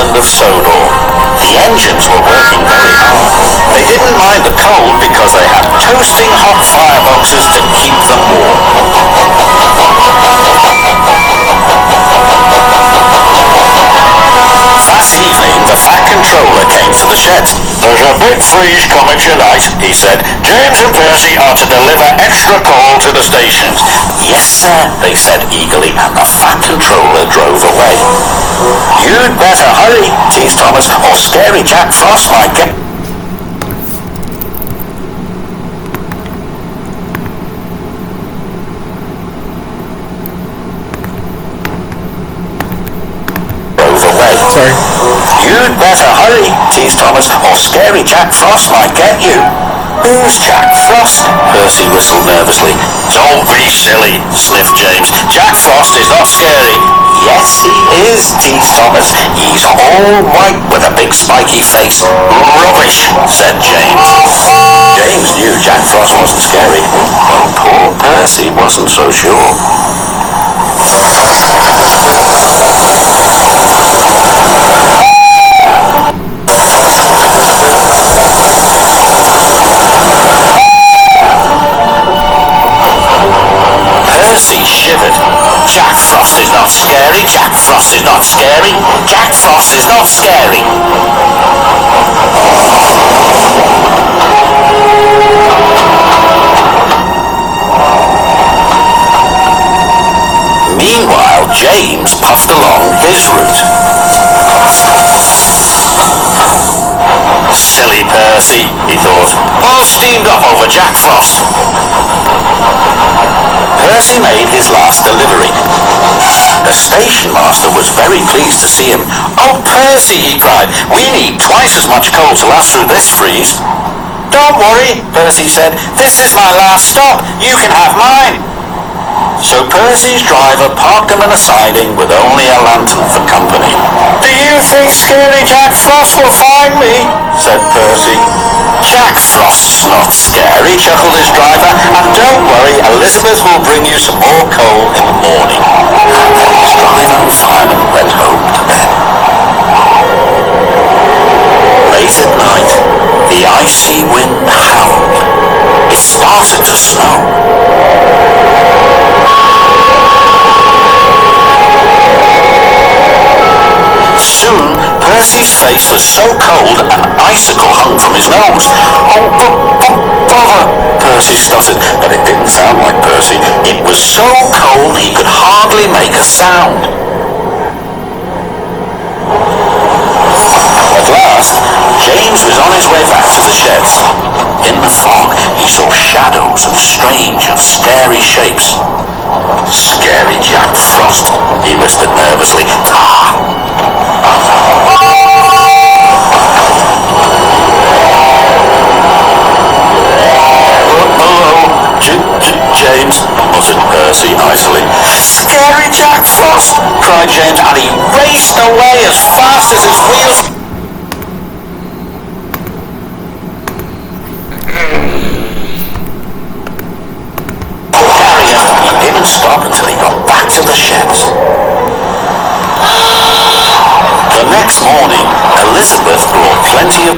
island of Sodor. The engines were working very hard. They didn't mind the cold because they had toasting hot fireboxes to keep them warm. That evening, the Fat Controller came to the sheds. "There's a big freeze coming tonight," he said. "James and Percy are to deliver extra coal to the stations." "Yes, sir," they said eagerly, and the Fat Controller drove away. "You'd better hurry," teased Thomas, "or Scary Jack Frost might get..." Sorry. "You'd better hurry," teased Thomas, "or Scary Jack Frost might get you." "Who's Jack Frost?" Percy whistled nervously. "Don't be silly," sniffed James. "Jack Frost is not scary." "Yes, he is," teased Thomas. "He's all white with a big spiky face." "Rubbish," said James. James knew Jack Frost wasn't scary, but poor Percy wasn't so sure. Percy shivered. "Jack Frost is not scary. Jack Frost is not scary. Jack Frost is not scary." Meanwhile, James puffed along his route. "Silly Percy," he thought. "All steamed up over Jack Frost." Percy made his last delivery. The station master was very pleased to see him. "Oh, Percy," he cried, "we need twice as much coal to last through this freeze." "Don't worry," Percy said. "This is my last stop. You can have mine." So Percy's driver parked them in a siding with only a lantern for company. "Do you think Scary Jack Frost will find me?" said Percy. "Jack Frost's not scary," chuckled his driver, "and don't worry, Elizabeth will bring you some more coal in the morning." And then his driver and fireman went home to bed. Late at night, the icy wind howled. It started to snow. Soon, Percy's face was so cold an icicle hung from his nose. "Oh, bother," Percy stuttered, but it didn't sound like Percy. It was so cold he could hardly make a sound. At last, James was on his way back to the sheds. In the fog, he saw shadows of strange and scary shapes. "Scary Jack Frost," he whispered nervously. "Ah!" "James," muttered Percy icily. "Scary Jack Frost!" cried James, and he raced away as fast as his wheels. He didn't stop until he got back to the sheds. The next morning, Elizabeth brought plenty of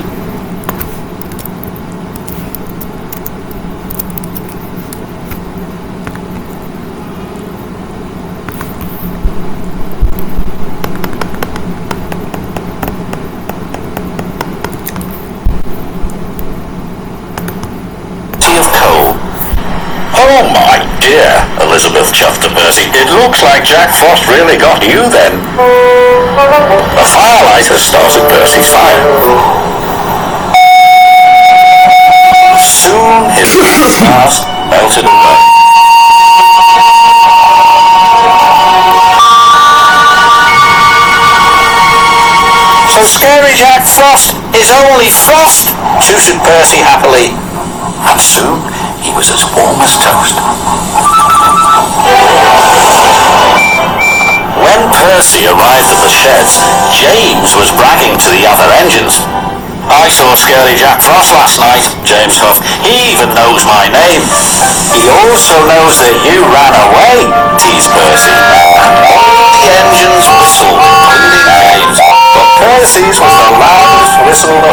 coal. "Oh my dear," Elizabeth chuffed to Percy. "It looks like Jack Frost really got you then." "A firelight has started Percy's fire." Soon his mask melted away. "So Scary Jack Frost is only frost," tooted Percy happily. And soon he was as warm as toast. When Percy arrived at the sheds, James was bragging to the other engines. "I saw Scary Jack Frost last night," James huffed. "He even knows my name." "He also knows that you ran away," teased Percy. And all the engines whistled, including James. But Percy so